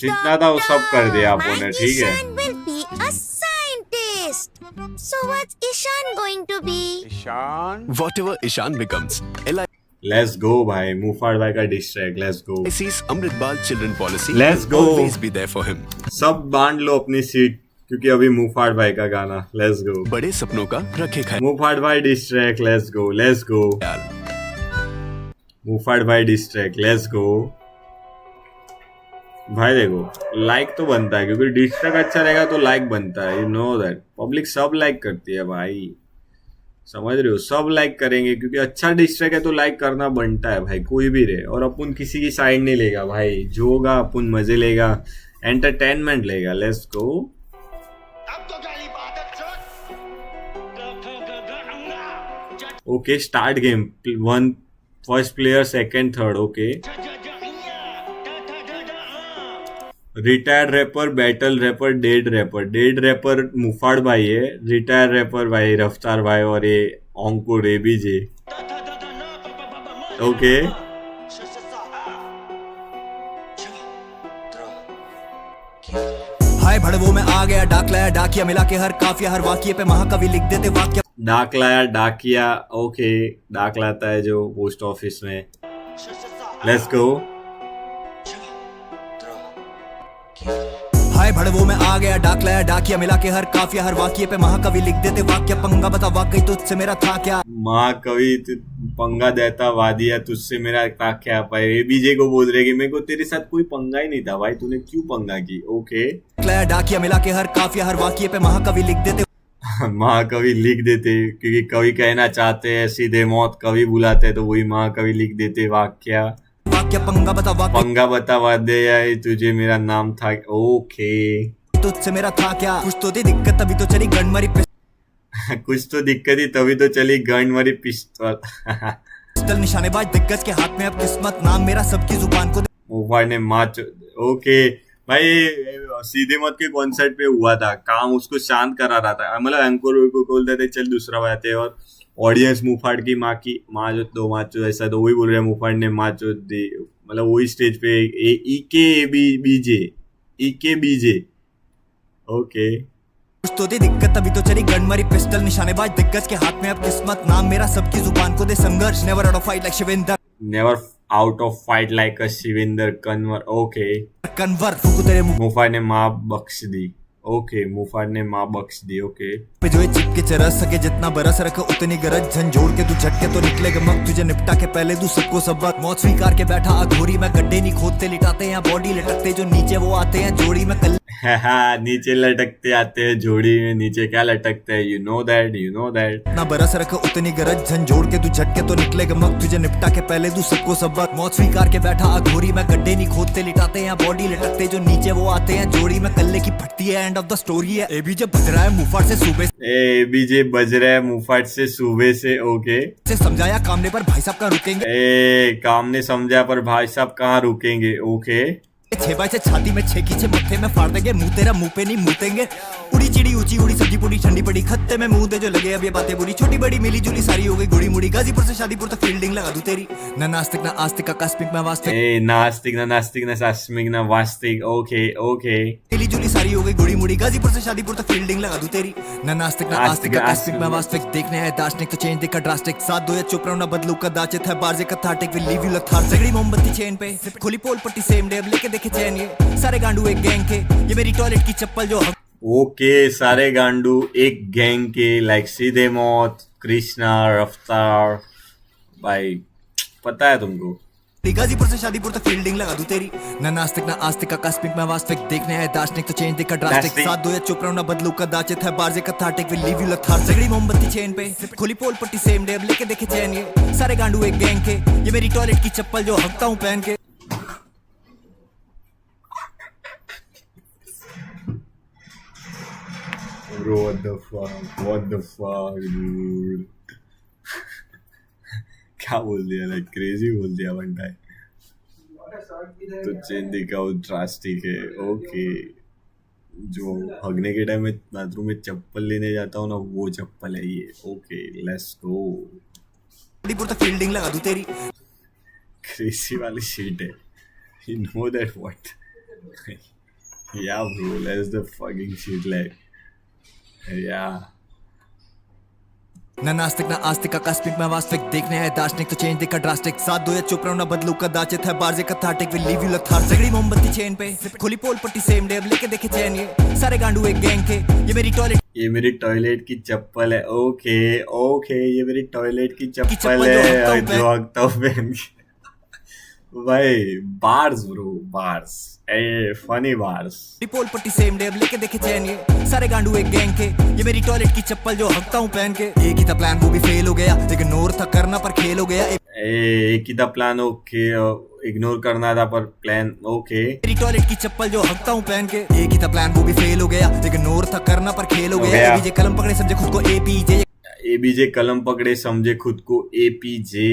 जितना था वो सब कर दिया आपने, My ठीक है। Ishan will be a scientist. So what's Ishan going to be? Ishan? Whatever Ishan becomes, let's go भाई, मुफाड़ भाई का distract, let's go. LIC's Amrit Bal Children Policy Let's will go. always be there for him. सब बांट लो अपनी seat, क्योंकि अभी मुफाड़ भाई का गाना, लेट्स गो। बड़े सपनों का रखे ख्याल। मुफाड़ भाई distract, let's go, let's go. मुफाड़ भाई डिस्ट्रैक्ट, लेट्स गो। भाई देखो, लाइक तो बनता है, क्योंकि डिस्ट्रैक्ट अच्छा रहेगा तो लाइक बनता है, यू नो दैट। पब्लिक सब लाइक करती है भाई, समझ रहे हो, सब लाइक करेंगे, क्योंकि अच्छा डिस्ट्रैक्ट है तो लाइक करना बनता है भाई, कोई भी रहे। और अपन किसी की साइड नहीं लेगा भाई, जो होगा अपन मजे लेगा, एंटरटेनमेंट लेगा, let's go. Okay, start game, one first player, second, third, okay. Retired rapper, battle rapper, dead rapper. Dead rapper मुफाड़ भाई है, रिटायर्ड रैपर भाई रफ्तार भाई, और ये अंकुर एबीजे, ओके। हाय भड़वों में आ गया डाक लाया डाकिया मिला के हर काफिया हर वाक्य पे महाकवि लिख देते वाक्य। डाक लाया डाकिया, ओके, डाक लाता है जो पोस्ट ऑफिस में, लेट्स गो। हाय भड़वों में आ गया डाक लाया डाकिया मिला के हर काफिया हर वाक्य पे महाकवि लिख देते वाक्य। पंगा बता वाकई तुझसे मेरा था क्या? महाकवि पंगा देता वादिया तुझसे मेरा था क्या? भाई एबीजे को बोल रहे कि मेरे को तेरे साथ कोई पंगा ही नहीं था भाई, तूने क्यों पंगा की, ओके। लाया डाकिया मिला के हर काफिया हर वाक्य पे महाकवि लिख देते महाकवि लिख देते, क्योंकि कवि कहना चाहते हैं सीधे मौत, कवि बुलाते हैं तो वही महाकवि लिख देते वाक्य। वाक्य पंगा बता वाकई पंगा बता वादिया तुझे मेरा नाम था, ओके। तुझसे मेरा था क्या? कुछ तो थी दिक्कत तभी तो चली गंडमरी कुछ तो दिक्कत ही तभी तो चली गन मरी पिस्तौल। पिस्टल निशानेबाज दिग्गज के हाथ में अब किस्मत नाम मेरा सबकी जुबान को मुफाड़ ने माच, ओके भाई। सीधे मत के कॉन्सर्ट पे हुआ था काम, उसको शांत करा रहा था, मतलब एंकर को बोलते थे चल दूसरा बजाते, और ऑडियंस मुफाड़ की माँ की माँ जो दो माचो, ऐसा तो वही बोल रहे हैं, मुफाड़ ने माचो दी, मतलब वही स्टेज पे ईके बीजे, ओके। कुछ तो थी दिक्कत तभी तो चली गंडमरी पिस्टल निशानेबाज दिग्गज के हाथ में अब किस्मत नाम मेरा सबकी जुबान को दे संघर्ष। Never out of fight like Shivendra, never out of fight like a Shivinder Kanwar, okay. Kanwar फूकू तेरे मुंह मुफाड़ ने माँ बख्श दी, ओके। मुफाड़ ने माँ बख्श दी, ओके। पे जो ये चिपके चरस सके जितना बरस रखे उतनी गरज झंझोड़ के तू झटके तो निकलेगा मग तुझे निपटा के पहले तू सबको सबक। मौत स्वीकार के बैठा अघोरी में गड्ढे नहीं खोदते लिटाते हैं बॉडी लटकते जो नीचे वो आते हैं जोड़ी में कल नीचे लटकते आते हैं जोड़ी में, नीचे क्या लटकते हैं, you know that, you know that. ना बरस रखे उतनी गरज झंझोड़ के तू झटके तो निकलेगा मग तुझे निपटा के पहले तू सबको सबक। मौत स्वीकार के बैठा अघोरी में गड्ढे नहीं खोदते लिटाते हैं बॉडी लटकते जो नीचे वो आते हैं जोड़ी में कल्ले की फटती है एंड ऑफ द स्टोरी है। एबीजे बज रहा है मुफाड़ से सूबे एबीजे बज रहा है मुफाड़ से सूबे से, ओके। से समझाया कामने पर भाई साहब का रुकेंगे काम ने समझा पर भाई साहब कहाँ रुकेंगे, ओके। 6 से छाती में 6 की 6 मत्थे में फाड़ देंगे मुंह तेरा मुंह पे नहीं मुतेंगे। उड़ी चिड़ी ऊंची उड़ी सब्जी पूरी ठंडी पड़ी खत्ते में मुंह दे जो लगे अब ये बातें बुरी छोटी बड़ी मिली जुली सारी हो गई गुड़ी मुड़ी। गाजीपुर से शादीपुर तक फील्डिंग लगा दूं तेरी ना नास्तिक ना आस्तिक आकस्मिक में वास्तविक नास्तिक ना सास्मिक ना वास्तविक, ओके, ओके। मिली जुली सारी हो गई गुड़ी मुड़ी। गाजीपुर से शादीपुर तक फील्डिंग लगा दूं तेरी ना नास्तिक ना आस्तिक आकस्मिक में वास्तविक। देखने आए दार्शनिक तो चेंज देखा ड्रास्टिक साथ दो या चुप रहो ना बदलू कदाचित है बारजे कथाटिक विल लीव यू लथार। सगड़ी मोमबत्ती चेन पे खुली पोल पट्टी सेम डे अब लेके देखे चैन ये सारे गांडू एक गैंग के ये मेरी टॉयलेट की चप्पल जो ओके। सारे गांडू एक गैंग के, लाइक सीधे मौत, कृष्णा, रफ्तार भाई, पता है तुमको। गाजीपुर से शादीपुर तक फील्डिंग लगा दूं तेरी ना नास्तिक ना आस्तिक आकस्मिक में वास्तविक। देखने आए दार्शनिक तो चेंज देखा ड्रास्टिक साथ दो या चुप रहो ना बदलू कदाचित है बारजे कथाटिक विल लीव यू लथार। सगड़ी मोमबत्ती चेन पे खुली पोल पट्टी सेम डे अब लेके देखे चैन ये सारे गांडू एक गैंग के ये मेरी टॉयलेट की चप्पल जो हकता हूं पहन के। Bro, what the fuck, dude? क्या बोल दिया, लाइक क्रेजी बोल दिया बंदा है। तो चेन दिखाओ ड्रास्टिक है, ओके। जो भगने के टाइम में बाथरूम में चप्पल लेने जाता हूँ ना, वो चप्पल है ये, ओके। Let's go. शादीपुर तक फील्डिंग लगा दूं तेरी क्रेजी वाली शीट है, you know that what. Yeah, bro, let's the fucking shit like. Yeah. ना नास्तिक ना आस्तिक आकस्मिक मैं वास्तविक देखने आए दार्शनिक तो चेंज देखा ड्रास्टिक साथ दो या चुप रहो ना बदलू कदाचित है बार्जे कथाटिक विल लीव यू लथार जगड़ी मोमबत्ती चेन पे खुली पोल पट्टी सेम डे अब लेके देखे चैन ये सारे गांडू एक गैंग के ये मेरी टॉयलेट ये मेरी टॉयलेट की चप्पल है। ओके ओके, ये मेरी टॉयलेट की चप्पल चप्पल है जो जो हकता हूँ पहन के। भाई bars bro, bars, a funny bars. पोल पट्टी सेम डे अब लेके देखे चैन ये सारे गांडू एक गैंग के ये मेरी टॉयलेट की चप्पल जो हकता हूँ पहन के एक ही था प्लान वो भी फेल हो गया इग्नोर था करना पर खेल हो गया एक ही था प्लान, ओके, इग्नोर करना था पर प्लान, ओके। मेरी टॉयलेट की चप्पल जो हकता हूँ पहन के एक ही था प्लान वो भी फेल हो गया इग्नोर था करना पर खेल हो गया एबीजे कलम पकड़े समझे खुद को एबीजे कलम पकड़े समझे खुद को APJ.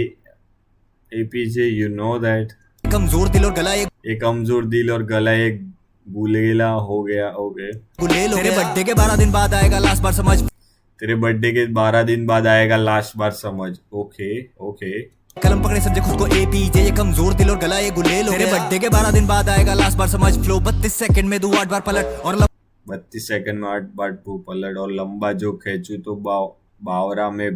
APJ, you know that. कमजोर दिल और गला एक कमजोर दिल और गला एक गुलेला हो गया। ओके, गुलेल हो गया। तेरे बर्थडे के 12 दिन बाद आएगा लास्ट बार समझ तेरे बर्थडे के 12 दिन बाद आएगा लास्ट बार समझ। ओके ओके, कलम पकड़े समझे खुद को एपीजे ये कमजोर दिल और गला ये गुलेल हो गया। तेरे बर्थडे के 12 दिन बाद आएगा लास्ट बार समझ फ्लो 32 सेकंड में 8 बार पलट और 32 सेकंड में 8 बार पलट और लंबा जो खींचू तो बावरा में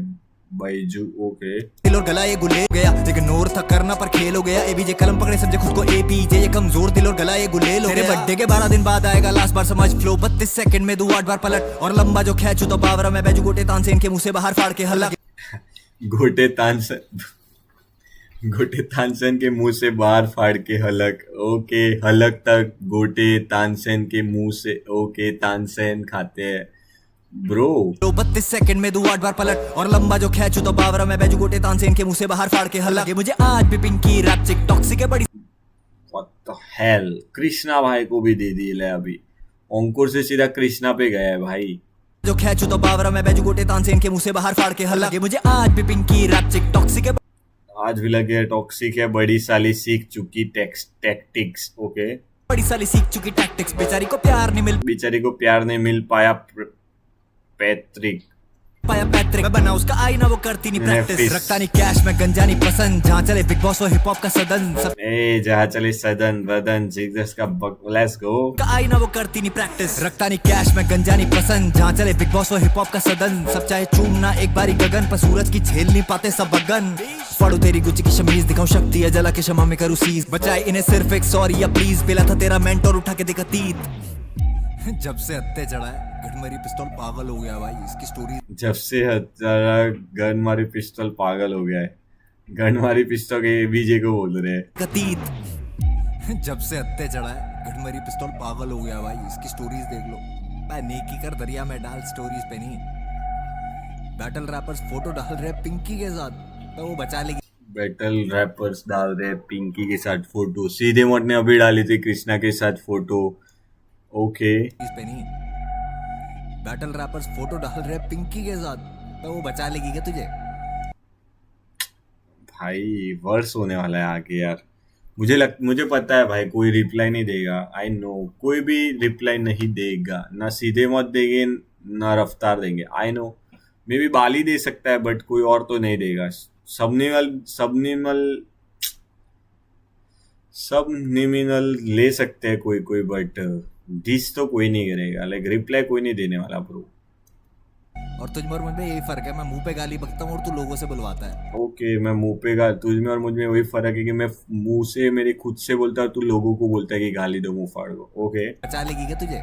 बैजू। ओके, दिल और गला ये गुलेल हो गया इग्नोर था करना पर खेल हो गया एबीजे कलम पकड़े समझे खुद को एपीजे ये कमजोर दिल और गला ये गुलेल हो गया। तेरे बर्थडे के 12 दिन बाद आएगा लास्ट बार समझ फ्लो 32 सेकंड में 8 बार पलट और लंबा जो खींचू तो बावरा में बैजू गोटे तानसेन के मुंह से बाहर फाड़ के हल्ला गोटे तानसेन के मुंह से बाहर फाड़ के हलक। ओके, हलक तक गोटे तानसेन के मुंह से। ओके, तानसेन खाते हैं ब्रो। 32 सेकंड में 8 बार पलट और लंबा जो खींचू तो बावरा में बैजू गोटे तानसेन के मुंह से बाहर फाड़ के हल्ला ये मुझे आज भी पिंकी रैप चिक टॉक्सिक है बड़ी What the hell? कृष्णा भाई को भी दे दी ले अभी। अंकुर से सीधा कृष्णा पे गया है भाई। जो खींचू तो बावरा में बैजू गोटे तानसेन के मुंह से बाहर फाड़ के हल्ला ये मुझे आज भी पिंकी रैप चिक टॉक्सिक है आज भी लगे टॉक्सिक है, बड़ी साली सीख चुकी टैक्टिक्स। ओके, बड़ी साली सीख चुकी टैक्टिक्स बेचारी को प्यार नहीं मिल पाया पैतृक मैं बना उसका आईना वो करती नहीं प्रैक्टिस रखता नहीं कैश में गंजा नहीं पसंद जहाँ चले बिग बॉस और हिप हॉप का सदन सब जहाँ चले सदन वदन जिग्स का लेट्स गो का आईना वो करती नहीं प्रैक्टिस रखता नहीं कैश में गंजा नहीं पसंद जहाँ चले बिग बॉस और हिप हॉप का सदन सब चाहे चूमना एक बारी गगन पर सूरज की झेल नहीं पाते सब बगन फाड़ू तेरी गुच्ची की शमीज दिखाऊं शक्ति है जला के क्षमा में करूँ सीज बचाए इन्हें सिर्फ एक सॉरी या प्लीज पेला था तेरा मेंटोर उठा के दिखा तीत जब से हत्ते चढ़ा है गनमारी पिस्तौल पागल हो गया भाई इसकी स्टोरी जब से गनमारी पिस्तौल पागल हो गया है। गनमारी पिस्तौल के बीजे को बोल रहे हैं कतीत जब से हत्ते चढ़ा है गनमारी पिस्तौल पागल हो गया भाई इसकी स्टोरीज देख लो भाई नेकी कर दरिया में डाल स्टोरीज पे नहीं बैटल रैपर्स फोटो डाल रहे पिंकी के साथ तो वो बचा लेगी बैटल रैपर्स डाल रहे पिंकी के साथ फोटो सीधे मोट ने अभी डाली थी कृष्णा के साथ फोटो। ओके, इस पे नहीं बैटल रैपर्स फोटो डाल रहे पिंकी के साथ तो वो बचा लेगी क्या तुझे भाई वर्स होने वाला है आगे यार। मुझे पता है भाई कोई रिप्लाई नहीं देगा। आई नो कोई भी रिप्लाई नहीं देगा, ना सीधे मत देंगे ना रफ्तार देंगे। आई नो मे बी बाली दे सकता है बट कोई और तो नहीं देगा। सबनिमिनल ले सकते हैं कोई बट डिस तो कोई नहीं करेगा। लाइक रिप्लाई कोई नहीं देने वाला ब्रो। और तुझ में और मुझ में यही फर्क है मैं मुंह पे गाली बकता हूँ और तू लोगों से बुलवाता है। ओके, मैं मुंह पे तुझ में और मुझ में वही फर्क है कि मैं मुंह से मेरे खुद से बोलता हूँ, तू लोगों को बोलता है कि गाली दो मुंह फाड़ दो। ओके, बचा लेगी क्या तुझे।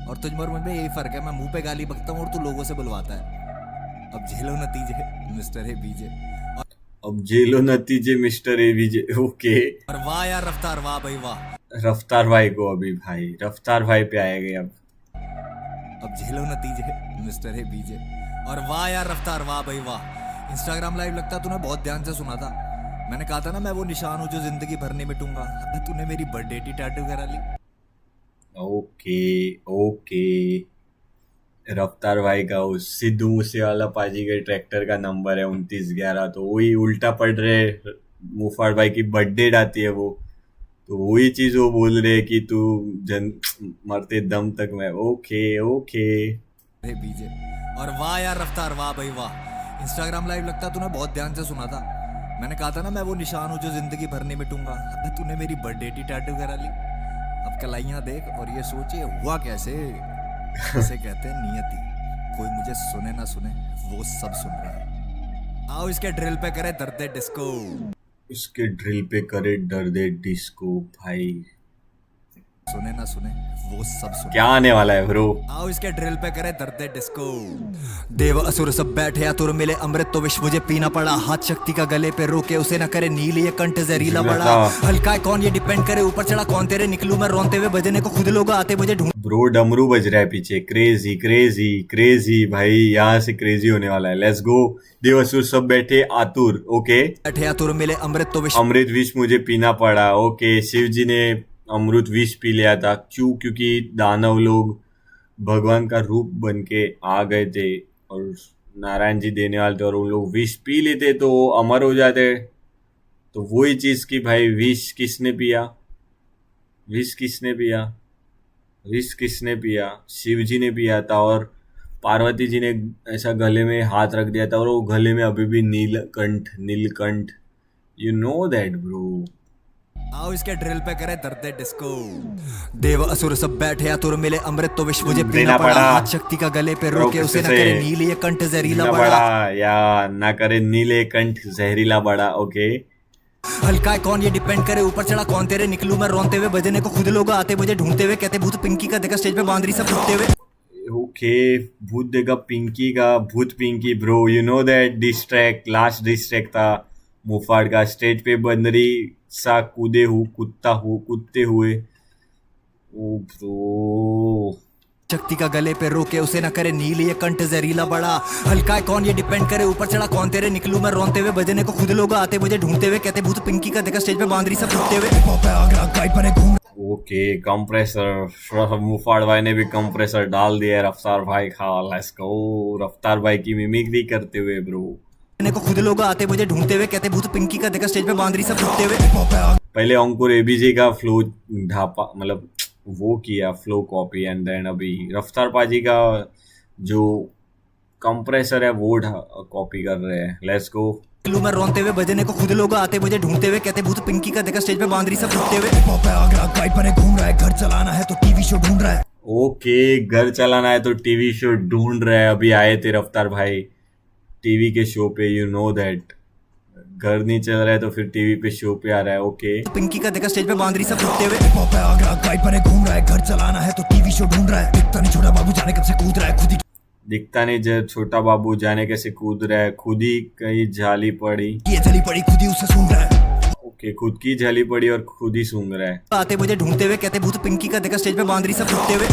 और तुझ में और मुझ में यही फर्क है मैं मुंह पे गाली बकता हूँ और तू लोगों से बुलवाता है। अब झेलो नतीजे मिस्टर है बीजे अब जेलो नतीजे मिस्टर एवीजे। ओके, और वाह यार रफ्तार वाह भाई वाह रफ्तार भाई को अभी भाई रफ्तार भाई पे आएंगे अब झेलो नतीजे मिस्टर है बीजे और वाह यार रफ्तार वाह भाई वाह। इंस्टाग्राम लाइव लगता तूने बहुत ध्यान से सुना था। मैंने कहा था ना मैं वो निशान हूँ जो जिंदगी भर नहीं मिटूंगा। तूने मेरी बर्थडे की टैटू करा ली। ओके ओके, रफ्तार भाई का उस सिद्धू मूसेवाला पाजी के ट्रैक्टर का नंबर है 2911। तो वही उल्टा पड़ रहे मुफाड़ भाई की बर्थडे आती है वो, तो वही चीज वो बोल रहे कि तू मरते दम तक मैं। ओके ओके बीजे और वाह यार रफ्तार वाह भाई वाह। इंस्टाग्राम लाइव लगता तूने बहुत ध्यान से सुना था। मैंने कहा था ना मैं वो निशान हूँ जो जिंदगी भर नहीं मिटूंगा। तूने मेरी बर्थडे की टैटू करा ली। अब कलाइयां देख और ये सोचे हुआ कैसे। इसे कहते हैं नियति। कोई मुझे सुने ना सुने, वो सब सुन रहा है। आओ इसके ड्रिल पे करे दर्द डिस्को। इसके ड्रिल पे करे डर दे डिस्को भाई। सुने ना सुने, वो सब सुन। क्या आने वाला है ब्रो? आओ इसके ड्रिल पे करे दर्द डिस्को। देव असुर सब बैठे आतुर मिले अमृत तो विष मुझे पीना पड़ा। हाथ शक्ति का गले पे रोके उसे न करे नील, ये कंठ जहरीला बड़ा। हल्का है कौन ये डिपेंड करे ऊपर चढ़ा कौन, तेरे निकलूं मैं रोनते हुए बजने को खुद लोग आते मुझे ढूंढ। ब्रो डमरू बज रहा है पीछे, क्रेजी क्रेजी क्रेजी भाई, यहाँ से क्रेजी होने वाला है। Let's go. देवासुर सब बैठे आतुर, ओके। बैठे आतुर मिले अमृत तो विष। अमृत विष मुझे पीना पड़ा, ओके। शिव जी ने अमृत विष पी लिया था, क्यों? क्योंकि दानव लोग भगवान का रूप बन के आ गए थे और नारायण जी देने वाले थे, और उन लोग विष पी लेते तो अमर हो जाते। तो वही चीज की भाई, विष किसने पिया? विष किसने पिया? विष किसने पिया? शिव जी ने पिया था, और पार्वती जी ने ऐसा गले में हाथ रख दिया था, और वो गले में अभी भी Neelkanth, Neelkanth, you know that bro. आओ इसके ड्रिल पे करे दर्द डिस्को। देव असुर सब बैठे आतुर मिले अमृत तो विष मुझे पीना पड़ा। हाथ शक्ति का गले पे रोके उसे न करे नील, ये कंठ जहरीला बड़ा। या ना करे नीले कंठ जहरीला बड़ा, ओके। हल्का है कौन ये डिपेंड करे ऊपर चढ़ा कौन, तेरे निकलूं मैं रोनते हुए बजने को खुद लोग आते मुझे ढूंढते हुए कहते भूत पिंकी का देखा स्टेज पे बांदरी सब फूटते हुए। ओके, भूत देगा पिंकी का, भूत Pinky bro, you know that diss track, last diss track था मुफाड़ का। स्टेज पे बंदरी सा कूदते हुए, ओ ब्रो। शक्ति का गले पे रोके उसे न करे नील, ये कंठ जहरीला बड़ा। हल्का है कौन ये डिपेंड करे ऊपर चढ़ा कौन, तेरे निकलूं मैं रोनते हुए बजने को खुद लोग आते मुझे ढूंढते हुए कहते भूत पिंकी का देखा स्टेज पे बांदरी सब फूटते हुए। ओके, कंप्रेसर, मुफाड़ भाई ने भी कंप्रेसर डाल दिया रफ्तार भाई का। लेट्स गो, रफ्तार भाई की मिमिक्री करते हुए ब्रो। को खुद लोग आते मुझे ढूंढते हुए कहते भूत पिंकी का देखा स्टेज पे बांदरी सब फूटते हुए। पहले अंकुर एबीजी का फ्लो ढापा, मतलब वो किया फ्लो कॉपी, एंड देन अभी रफ्तार पाजी का जो कंप्रेसर है वो कॉपी कर रहे हैं। Let's go. मैं रोनते हुए बजने को खुद लोग आते मुझे ढूंढते हुए कहते भूत पिंकी का देखा स्टेज पे बांदरी सब फूटते हुए। घूम रहा है घर चलाना है तो टीवी शो ढूंढ रहा है। ओके, घर चलाना है तो टीवी शो ढूंढ रहा है। अभी आए थे रफ्तार भाई टीवी के शो पे, यू नो दैट। घर नहीं चल रहा है तो फिर टीवी पे शो पे आ रहा है, ओके। पिंकी का देखा स्टेज पे बांदरी सब फूटते हुए। घूम रहा है घर चलाना है तो टीवी शो ढूंढ रहा है। दिखता नहीं छोटा बाबू जाने कब से कूद रहा है खुद ही। दिखता नहीं जब छोटा बाबू जाने कैसे कूद रहा है, खुद ही कहीं झाली पड़ी, ये जली पड़ी खुद ही उसे सूंघ रहा है। ओके, खुद की झली पड़ी और खुद ही सूंघ रहा है। आते मुझे ढूंढते हुए कहते भूत पिंकी का देखा स्टेज पे बांदरी सब फूटते हुए।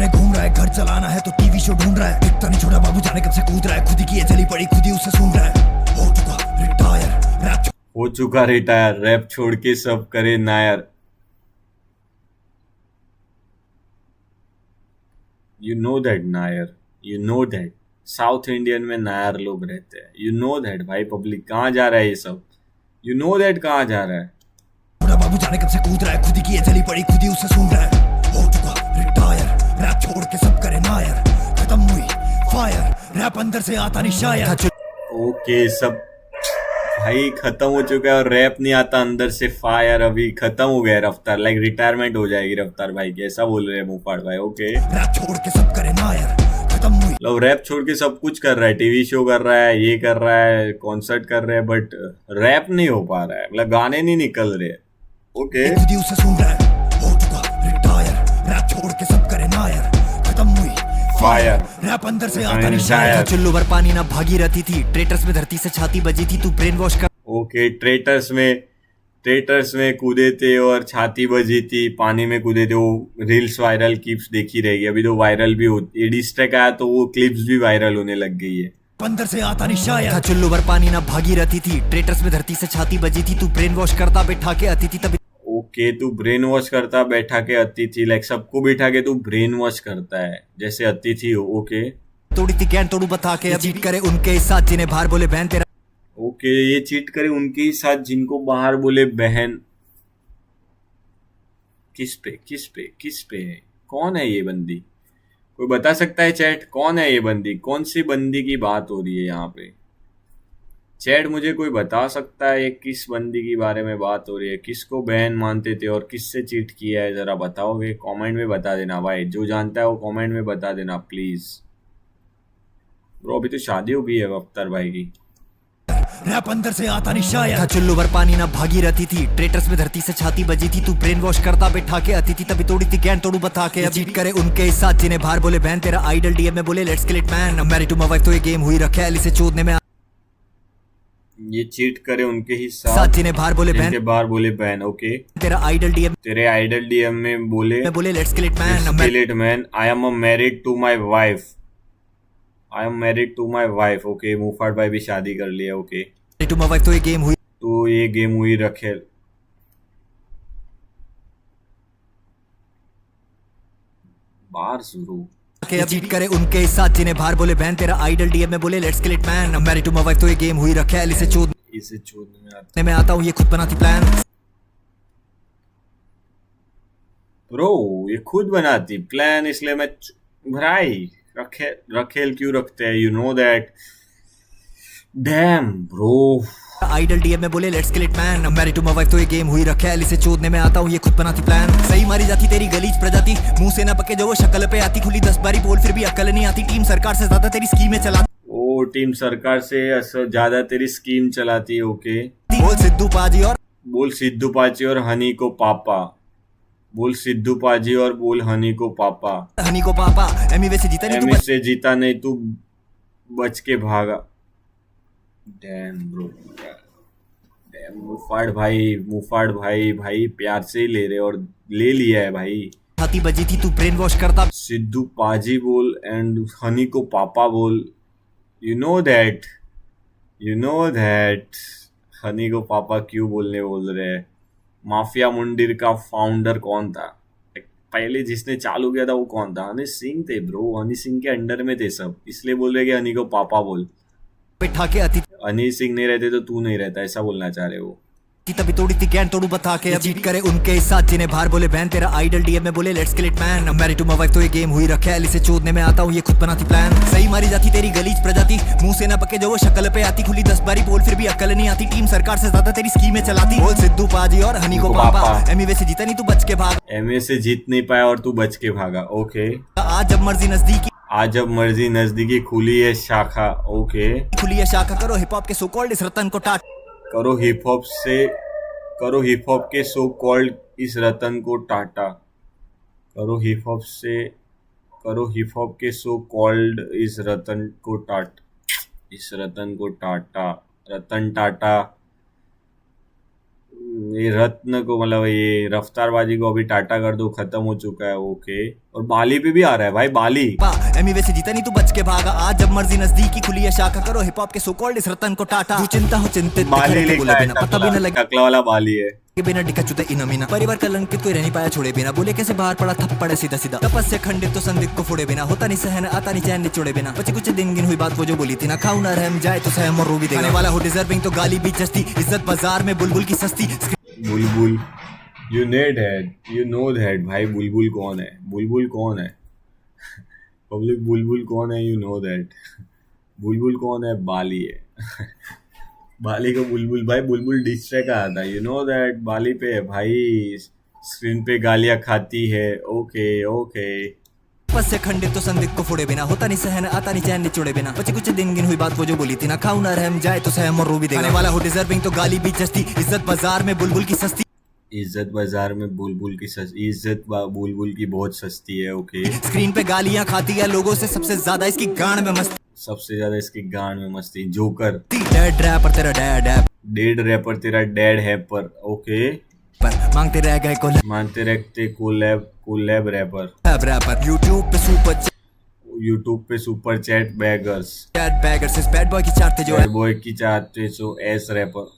घूम रहा है घर चलाना है तो टीवी शो ढूंढ रहा है। दिखता नहीं छोटा बाबू जाने कब से कूद रहा है खुद ही, की ये जली पड़ी खुद ही उसे सूंघ रहा है। हो चुका रिटायर, रैप छोड़ के सब करे Nair. You know that Nair, you know that south Indian में नायर लोग रहते हैं, यू नो दैट भाई। पब्लिक कहाँ जा रहा है ये सब, यू नो दैट कहाँ जा रहा है। बाबू जाने कब से कूद रहा है खुद ही, की ये जली पड़ी खुद ही उसे सूंघ रहा है। हो चुका रिटायर, रैप छोड़ के सब करे नायर। खत्म हुई फायर, रैप अंदर से आता नहीं शायर। ओके, सब भाई खत्म हो चुका है और रैप नहीं आता अंदर से फायर। अभी खत्म हो गया रफ्तार, लाइक रिटायरमेंट हो जाएगी रफ्तार भाई की, ऐसा बोल रहे हैं मुफाड़ भाई, ओके। रैप छोड़ के सब करे नायर, खत्म हुई। लो, रैप छोड़ के सब कुछ कर रहा है, टीवी शो कर रहा है, ये कर रहा है, कॉन्सर्ट कर रहा है, बट रैप नहीं हो पा रहा है, मतलब गाने नहीं निकल रहे, ओके। खुद ही उसे सूंघ रहा है। हो चुका रिटायर, रैप छोड़ के सब करे नायर। खत्म हुई फायर, रैप अंदर से आता नहीं शायर। चुल्लू भर पानी ना भागी रहती थी, ट्रेटर्स में धरती से छाती बजी थी, तू ब्रेन वॉश कर। ओके, ट्रेटर्स में कूदे थे और छाती बजी थी, पानी में कूदे थे। वो रील्स वायरल क्लिप्स देखी रहेगी, अभी तो वायरल भी होती है। डिस्ट्रैक आया तो वो क्लिप्स भी वायरल होने लग गई है। अंदर से आता नहीं शायर। चुल्लू भर पानी ना भागी रहती थी, ट्रेटर्स में धरती से छाती बजी थी, तू ब्रेन वॉश करता बैठा के आती थी तभी। ओके, तू ब्रेन वॉश करता बैठा के अतिथि, लाइक सबको बिठा के तू ब्रेन वॉश करता है जैसे अतिथि हो, ओके। तोड़ी थी ज्ञान तोड़ू बता के, चीट करे उनके साथ जिन्हें बाहर बोले बहन तेरा। ओके, ये चीट करे उनके ही साथ जिनको बाहर बोले बहन। किस पे है? कौन है ये बंदी? कोई बता सकता है चैट, कौन है ये बंदी? कौन सी बंदी की बात हो रही है यहाँ पे? चैट मुझे कोई बता सकता है ये किस बंदी की बारे में बात हो रही है, किसको बैन मानते थे और किससे चीट किया है, जरा बताओगे? कमेंट में बता देना भाई, जो जानता है वो कमेंट में बता देना प्लीज। ब्रो अभी तो शादी हो गई है अख्तर भाई की। रैप अंदर से आता नहीं शायद था चुल्लू भर पानी ना भागी रहती थी ट्रेटर्स में धरती से छाती बजी थी तू ब्रेन वॉश करता बैठा के आती थी तभी तोड़ी थी गैन तोड़ू बता के अब चीट करे उनके साथ जिन्हें बाहर बोले बहन तेरा आइडल डीएम में बोले let's kill it man married to my wife तो ये गेम हुई रखे एली से चोदने में ये चीट करे उनके ही साथ साथ जिन्हें बाहर बोले बहन जिनके बाहर बोले बैन। ओके तेरा आइडल डीएम तेरे आइडल डीएम में बोले let's kill it man Skillet man, I am married to my wife. I am married to my wife. Okay, मुफाट भाई भी शादी कर लिया। ओके टू माय वाइफ तो ये गेम हुई तो ये गेम हुई रखे। बार शुरू के चीट करे उनके साथ जिन्हें बाहर बोले बहन तेरा आइडल डीएम में बोले let's kill it man married to my wife तो ये गेम हुई रखे एली से चोदने इसे छोड़ने में आता में आता हूँ ये खुद बनाती प्लान ब्रो, ये खुद बनाती प्लान, इसलिए मैं भाई रखेल क्यों रखते हैं? You know that. Damn bro, idol DM में बोले let's kill it man married to my wife तो ये गेम हुई रखे एली से चोदने में आता हूँ ये खुद बनाती प्लान सही मारी जाती तेरी गलीज प्रजाति मुंह से ना पके जो वो शक्ल पे आती खुली 10 बारी बोल फिर भी अकल नहीं आती टीम सरकार से ज्यादा तेरी स्कीमें चलाती ओ टीम सरकार से ज्यादा तेरी स्कीम चलाती है। ओके बोल सिद्धू पाजी और बोल सिद्धू पाजी और हनी को पापा, बोल सिद्धू पाजी और बोल हनी को पापा। हनी को पापा एमी वैसे जीता नहीं एमी तू से जीता नहीं तू बच के भागा। डैम ब्रो, डैम मुफाड़ भाई प्यार से ही ले रहे और ले लिया है भाई। हाथी बजी थी तू ब्रेन वॉश करता सिद्धू पाजी बोल एंड हनी को पापा बोल। यू नो दैट हनी को पापा क्यों बोल रहे हैं? माफिया मुंडिर का फाउंडर कौन था? पहले जिसने चालू किया था वो कौन था? हनी सिंह थे ब्रो, हनी सिंह के अंडर में थे सब, इसलिए बोल रहे कि हनी को पापा बोल। बैठा के आती हनी सिंह नहीं रहते तो तू नहीं रहता, ऐसा बोलना चाह रहे हो? थी तभी तोड़ी थी गैन तोड़ू बता के चीट करे उनके साथ जिन्हें बाहर बोले बहन तेरा आइडल डीएम में बोले let's kill it man married to my wife तो ये गेम हुई रखे एली से चोदने में आता हूँ ये खुद बनाती प्लान सही मारी जाती तेरी गलीज प्रजाति मुंह से ना पके जो वो शक्ल पे आती खुली 10 बारी बोल फिर भी अकल नहीं आती टीम सरकार से ज्यादा तेरी स्कीमें चलाती बोल सिद्धू पाजी और हनी को पापा एमी वैसे जीता नहीं तू बच के भाग एमए से जीत नहीं पाया और तू बच के भागा। ओके आज जब मर्जी नजदीकी आज जब मर्जी नजदीकी खुली है शाखा। ओके खुली है शाखा करो हिप हॉप के सो कॉल्ड इस रतन को टाट करो हिप हॉप के सो कॉल्ड इस रतन को टाटा। करो हिप हॉप के सो कॉल्ड इस रतन को टाटा। रतन टाटा, ये रत्न को मतलब ये रफ्तारबाजी को अभी टाटा कर दो, खत्म हो चुका है। ओके और बाली पे भी आ रहा है भाई, बाली। एमी वैसे जीता नहीं तू बच के भागा आज जब मर्जी नजदीकी खुली है शाखा करो हिप हॉप के सो कॉल्ड इस रतन को टाटा तू चिंता हो चिंतित बाली लिखा है, पता भी न लगे टकला वाला बाली है। के बिना टिका चुता इनामीना परिवार कलंकित कोई रह नहीं पाया छोड़े बिना बोले कैसे बाहर पड़ा थप्पड़ सीधा सीधा तपस्या खंडित तो संदिग्ध को फोड़े बिना होता नहीं सहन आता नहीं चैन निचोड़े बिना बचे कुछ दिन गिन हुई बात वो जो बोली थी ना खाऊ ना रहम जाए तो सहम और रो भी देने वाला हो डिजर्विंग तो गाली भी जस्ती इज्जत बाजार में बुलबुल की सस्ती बुलबुल यू नो दैट भाई। बुलबुल कौन है? पब्लिक बुलबुल कौन है? यू नो दैट बुलबुल कौन है? बाली है। बाली को बुलबुल भाई, बुलबुल डिस्ट्रैक्ट आया था। यू नो दैट बाली पे भाई स्क्रीन पे गालियां खाती है। ओके तपस्या खंडित तो संदिग्ध को फोड़े बिना होता नहीं सहन आता नहीं चैन निचोड़े बिना बचे कुछ दिन गिन हुई बात वो जो बोली थी ना खाऊ ना रहम जाए तो सहम और रो भी देने वाला हो डिजर्विंग तो गाली भी जस्ती इज्जत बाजार में बुलबुल की सस्ती इज्जत बाजार में बुलबुल की बहुत सस्ती है। ओके स्क्रीन पे गालियां खाती है लोगों से सबसे ज्यादा इसकी गांड में मस्ती सबसे ज्यादा इसकी गांड में मस्ती। जोकर डेड रैपर तेरा डेड रैपर तेरा डैड है पर। ओके पर मांगते रह गए मानते रखते कोलैब रैपर यूट्यूब पे सुपर चैट बैगर्स इस बैड बॉय की चाहते जो बॉय की चाहते जो एस रैपर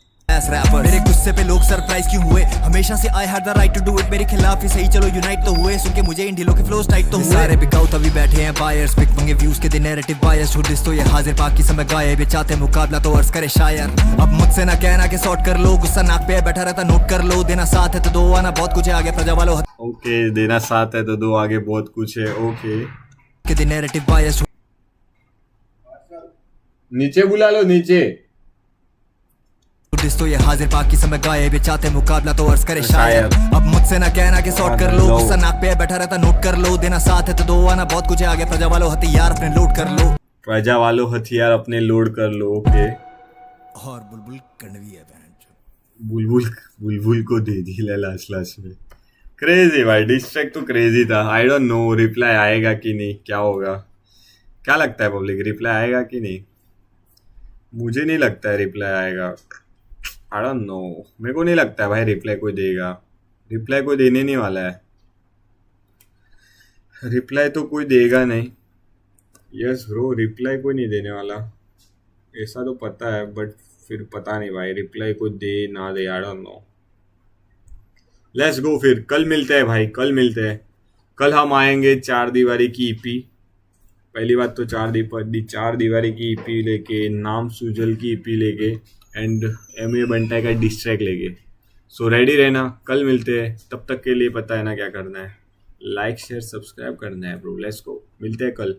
मेरे गुस्से पे लोग सरप्राइज क्यों हुए हमेशा से I had the right to do it मेरे खिलाफ ही सही चलो यूनाइट तो हुए सुन के मुझे इन ढीलों के फ्लोस टाइट तो हुए सारे बिकाऊ तभी बैठे हैं बायर्स पिक मंगे व्यूज के दिन नैरेटिव बायर्स हु डिस तो ये हाजिर पाक समय गाये भी चाहते मुकाबला तो अर्ज करे शायर अब मुझसे ना कहना कि सॉर्ट कर लो गुस्सा नाक पे बैठा रहता नोट कर लो देना साथ है तो दो आना बहुत कुछ है आगे प्रजा वालों ओके देना साथ है तो दो आगे बहुत कुछ है। ओके के दिन नैरेटिव बायर्स नीचे बुला लो नीचे दिस तो ये हाजिर बाकी समय गायब, ये चाहते मुकाबला तो अर्ज करे शायर। शायर। अब मुझसे ना कहना कि सॉर्ट कर लो, लो। गुस्सा नाक पे बैठा रहता नोट कर लो, देना साथ है तो दो, आना बहुत कुछ है आगे, प्रजा वालों हथियार अपने लोड कर लो। प्रजा वालों हथियार अपने लोड कर लो। ओके, और बुलबुल कड़वी है बहन जो। बुलबुल बुलबुल को दे दी लास्ट लास्ट में। क्रेजी भाई, डिस्ट्रैक्ट तो क्रेजी था। आई डोंट नो रिप्लाई आएगा कि नहीं, क्या होगा, क्या लगता है पब्लिक, रिप्लाई आएगा कि नहीं? मुझे नहीं लगता है रिप्लाई आएगा। आई डोंट नो, मेरे को नहीं लगता है भाई रिप्लाई कोई देगा। रिप्लाई कोई देने नहीं वाला है, रिप्लाई तो कोई देगा नहीं। यस ब्रो, रिप्लाई कोई नहीं देने वाला, ऐसा तो पता है, बट फिर पता नहीं भाई रिप्लाई कोई दे ना दे। I don't know. Let's go, फिर कल मिलते हैं भाई, कल मिलते हैं। कल हम आएंगे चार दीवारी की ईपी। पहली बात तो चार दीवारी की ईपी लेके, नाम सुजल की ईपी लेके, एंड एमए बंटा का डिस्ट्रैक्ट लेके। सो रेडी रहना, कल मिलते हैं। तब तक के लिए पता है ना क्या करना है, लाइक शेयर सब्सक्राइब करना है ब्रो। लेट्स गो, मिलते हैं कल।